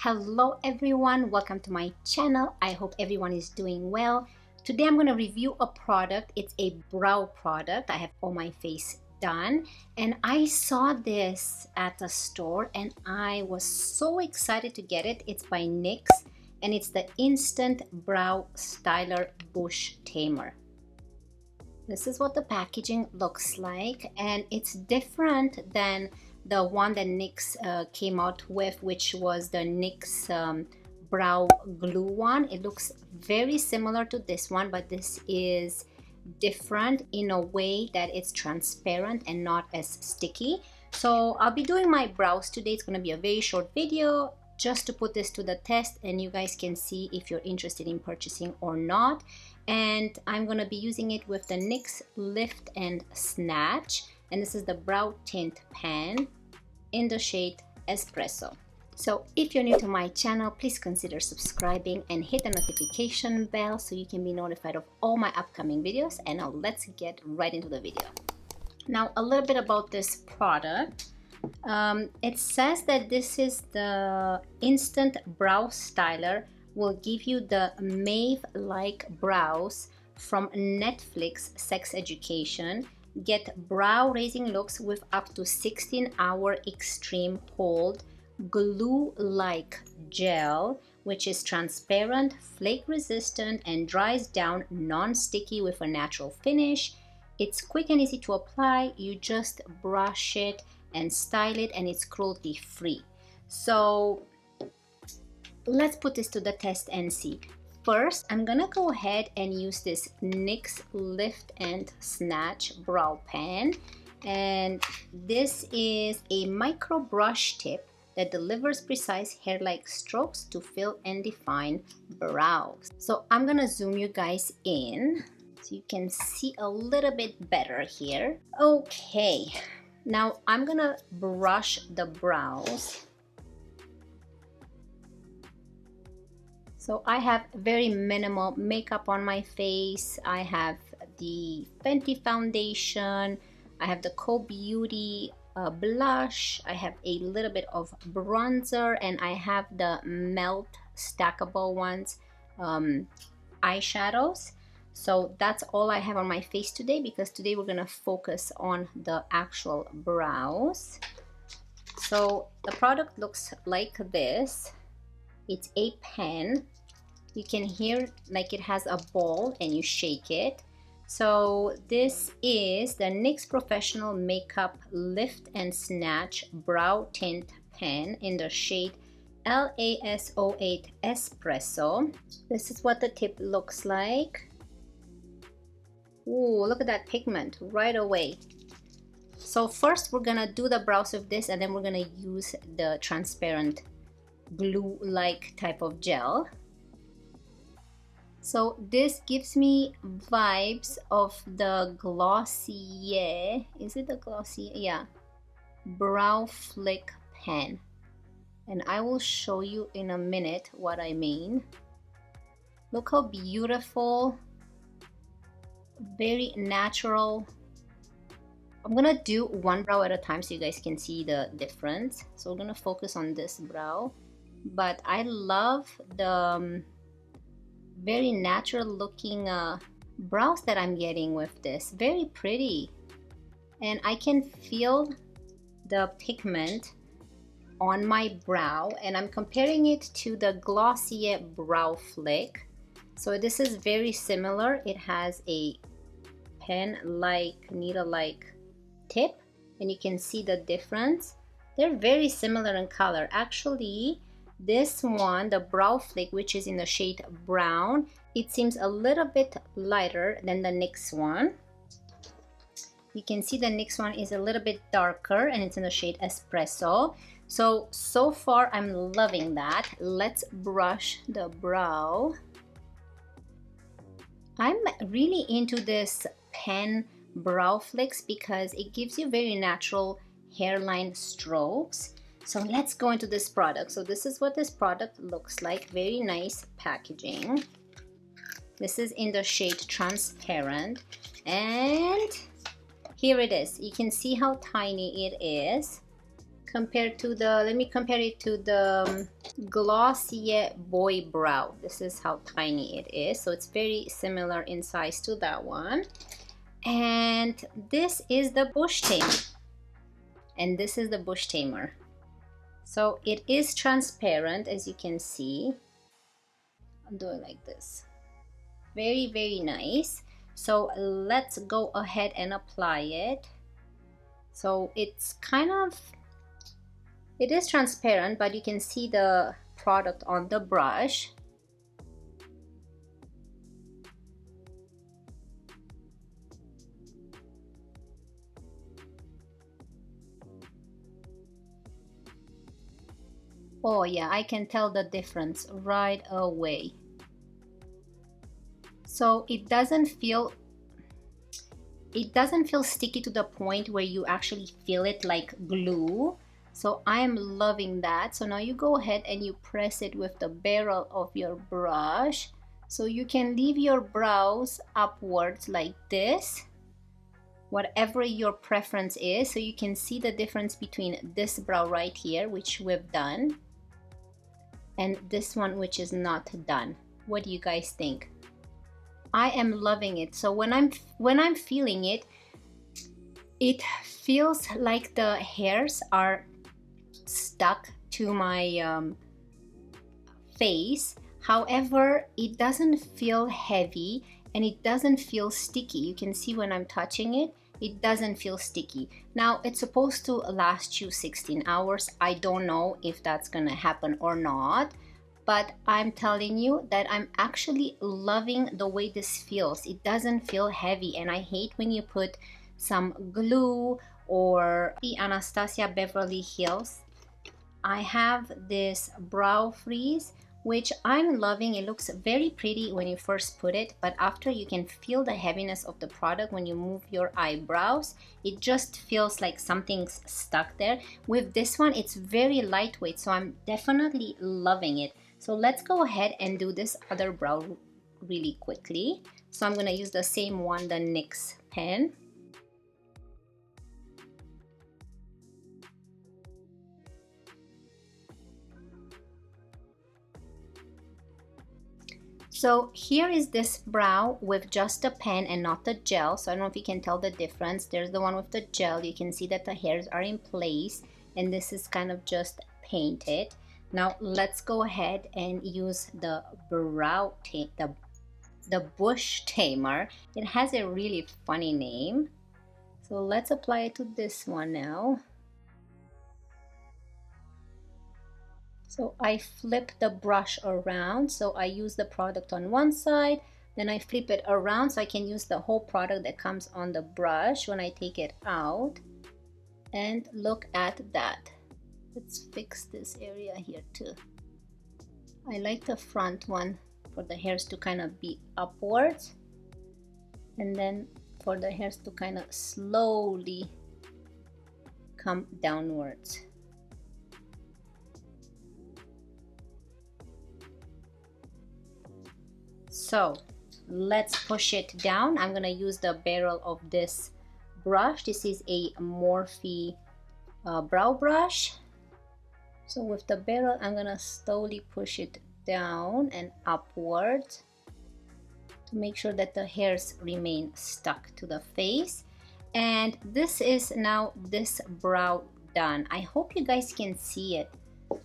Hello everyone, welcome to my channel. I hope everyone is doing well. Today I'm going to review a product. It's a brow product. I have all my face done and I saw this at a store and I was so excited to get it. It's by Nyx and it's the Instant Brow Styler Bush Tamer. This is what the packaging looks like, and it's different than the one that Nyx came out with, which was the Nyx brow glue one. It looks very similar to this one, but this is different in a way that it's transparent and not as sticky. So I'll be doing my brows today. It's going to be a very short video just to put this to the test, and you guys can see if you're interested in purchasing or not. And I'm going to be using it with the Nyx Lift and Snatch, and this is the brow tint pen in the shade Espresso. So if you're new to my channel, please consider subscribing and hit the notification bell so you can be notified of all my upcoming videos. And now let's get right into the video. Now a little bit about this product. It says that this is the Instant Brow Styler, will give you the Maeve-like brows from Netflix Sex Education. Get brow raising looks with up to 16-hour extreme hold glue-like gel, which is transparent, flake resistant, and dries down non-sticky with a natural finish. It's quick and easy to apply. You just brush it and style it, and it's cruelty-free. So let's put this to the test and see. First, I'm gonna go ahead and use this Nyx Lift and Snatch brow pen, and this is a micro brush tip that delivers precise hair-like strokes to fill and define brows. So I'm gonna zoom you guys in so you can see a little bit better here. Okay, now I'm gonna brush the brows. So I have very minimal makeup on my face. I have the Fenty foundation. I have the Co-Beauty blush. I have a little bit of bronzer, and I have the Melt stackable ones eyeshadows. So that's all I have on my face today, because today we're gonna focus on the actual brows. So the product looks like this. It's a pen. You can hear like it has a ball and you shake it. So this is the NYX Professional Makeup Lift and Snatch Brow Tint Pen in the shade LAS08 Espresso. This is what the tip looks like. Ooh, look at that pigment right away. So first we're gonna do the brows with this, and then we're gonna use the transparent glue-like type of gel. So this gives me vibes of the Glossier, is it the Glossier? Yeah, brow flick pen, and I will show you in a minute what I mean. Look how beautiful, very natural. I'm gonna do one brow at a time so you guys can see the difference. So we're gonna focus on this brow. But I love the very natural looking brows that I'm getting with this. Very pretty, and I can feel the pigment on my brow, and I'm comparing it to the Glossier Brow Flick. So this is very similar. It has a pen-like, needle-like tip, and you can see the difference. They're very similar in color. Actually, this one, the Brow Flick, which is in the shade brown, it seems a little bit lighter than the Nyx one. You can see the Nyx one is a little bit darker, and it's in the shade Espresso. So far I'm loving that. Let's brush the brow. I'm really into this pen brow flicks because it gives you very natural hairline strokes. So let's go into this product. So this is what this product looks like. Very nice packaging. This is in the shade Transparent, and here it is. You can see how tiny it is. compared to the, let me compare it to the Glossier Boy Brow. This is how tiny it is, so it's very similar in size to that one. And this is the Bush Tamer, and this is the Bush Tamer. So it is transparent, as you can see. I'll do it like this. Very, very nice. So let's go ahead and apply it. So it's kind of, it is transparent, but you can see the product on the brush. Oh yeah, I can tell the difference right away. So it doesn't feel sticky to the point where you actually feel it like glue. So I am loving that. So now you go ahead and you press it with the barrel of your brush. So you can leave your brows upwards like this, whatever your preference is. So you can see the difference between this brow right here, which we've done, and this one, which is not done. What do you guys think? I am loving it. So when I'm feeling it, it feels like the hairs are stuck to my face. However, it doesn't feel heavy and it doesn't feel sticky. You can see when I'm touching it, it doesn't feel sticky. Now, it's supposed to last you 16 hours. I don't know if that's gonna happen or not, but I'm telling you that I'm actually loving the way this feels. It doesn't feel heavy, and I hate when you put some glue or the Anastasia Beverly Hills. I have this brow freeze, which I'm loving. It looks very pretty when you first put it, but after you can feel the heaviness of the product when you move your eyebrows. It just feels like something's stuck there. With this one, it's very lightweight, so I'm definitely loving it. So let's go ahead and do this other brow really quickly. So I'm gonna use the same one, the Nyx pen. So here is this brow with just a pen and not the gel. So I don't know if you can tell the difference. There's the one with the gel. You can see that the hairs are in place, and this is kind of just painted. Now let's go ahead and use the the Bush Tamer. It has a really funny name. So let's apply it to this one now. So I flip the brush around. So I use the product on one side, then I flip it around so I can use the whole product that comes on the brush when I take it out. And look at that. Let's fix this area here too. I like the front one for the hairs to kind of be upwards, and then for the hairs to kind of slowly come downwards. So let's push it down. I'm gonna use the barrel of this brush. This is a Morphe brow brush. So with the barrel, I'm gonna slowly push it down and upwards to make sure that the hairs remain stuck to the face. And this is now this brow done. I hope you guys can see it.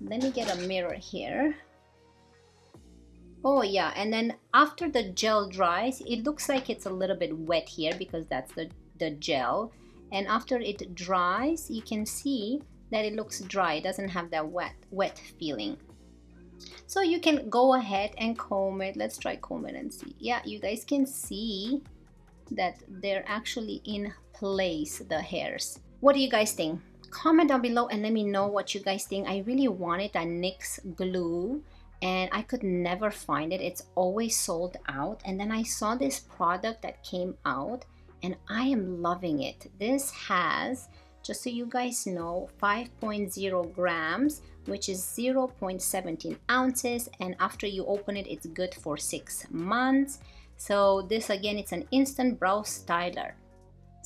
Let me get a mirror here. Oh yeah, and then after the gel dries, it looks like it's a little bit wet here because that's the gel. And after it dries, you can see that it looks dry. It doesn't have that wet feeling. So you can go ahead and comb it. Let's try comb it and see. Yeah, you guys can see that they're actually in place, the hairs. What do you guys think? Comment down below and let me know what you guys think. I really wanted a NYX glue and I could never find it. It's always sold out. And then I saw this product that came out and I am loving it. This has, just so you guys know, 5.0 grams, which is 0.17 ounces. And after you open it, it's good for 6 months. So this again, it's an instant brow styler.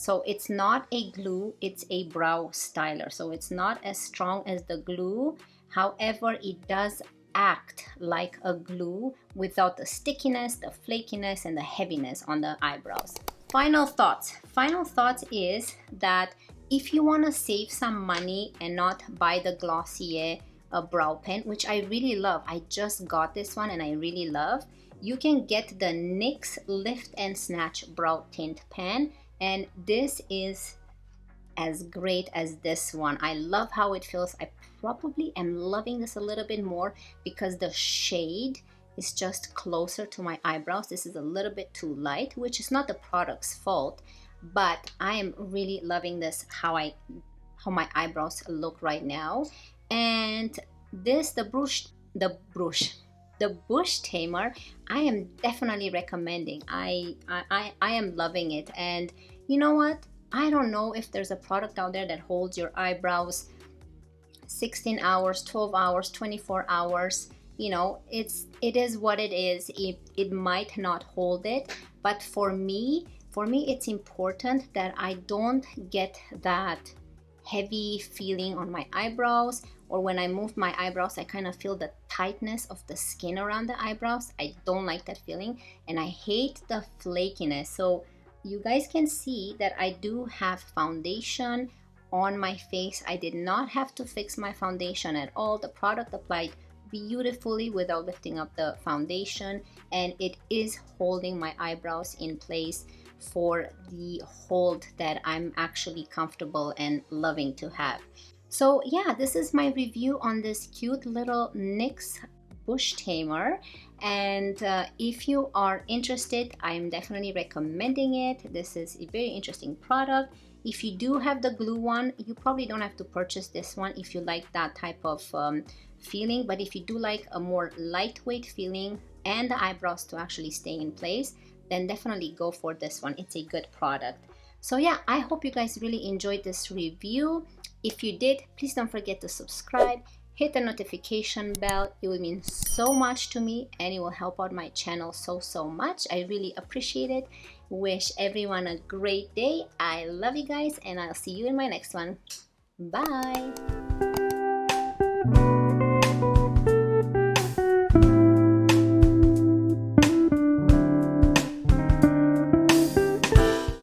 So it's not a glue, it's a brow styler. So it's not as strong as the glue. However, it does act like a glue without the stickiness, the flakiness, and the heaviness on the eyebrows. Final thoughts. Final thoughts is that if you want to save some money and not buy the Glossier brow pen, which I really love, I just got this one and I really love, you can get the NYX Lift and Snatch brow tint pen, and this is as great as this one. I love how it feels. I probably am loving this a little bit more because the shade is just closer to my eyebrows. This is a little bit too light, which is not the product's fault, but I am really loving this, how my eyebrows look right now. And this, the Bush Tamer, I am definitely recommending. I am loving it. And you know what? I don't know if there's a product out there that holds your eyebrows 16 hours, 12 hours, 24 hours. You know, it is what it is. It might not hold it, but for me it's important that I don't get that heavy feeling on my eyebrows, or when I move my eyebrows I kind of feel the tightness of the skin around the eyebrows. I don't like that feeling, and I hate the flakiness. So you guys can see that I do have foundation on my face. I did not have to fix my foundation at all. The product applied beautifully without lifting up the foundation, and it is holding my eyebrows in place for the hold that I'm actually comfortable and loving to have. So yeah, this is my review on this cute little NYX Bush Tamer, and if you are interested, I'm definitely recommending it. This is a very interesting product. If you do have the glue one, you probably don't have to purchase this one if you like that type of feeling, but if you do like a more lightweight feeling and the eyebrows to actually stay in place, then definitely go for this one. It's a good product. So yeah, I hope you guys really enjoyed this review. If you did, please don't forget to subscribe, hit the notification bell. It will mean so much to me and it will help out my channel so much. I really appreciate it. Wish everyone a great day. I love you guys, and I'll see you in my next one. Bye.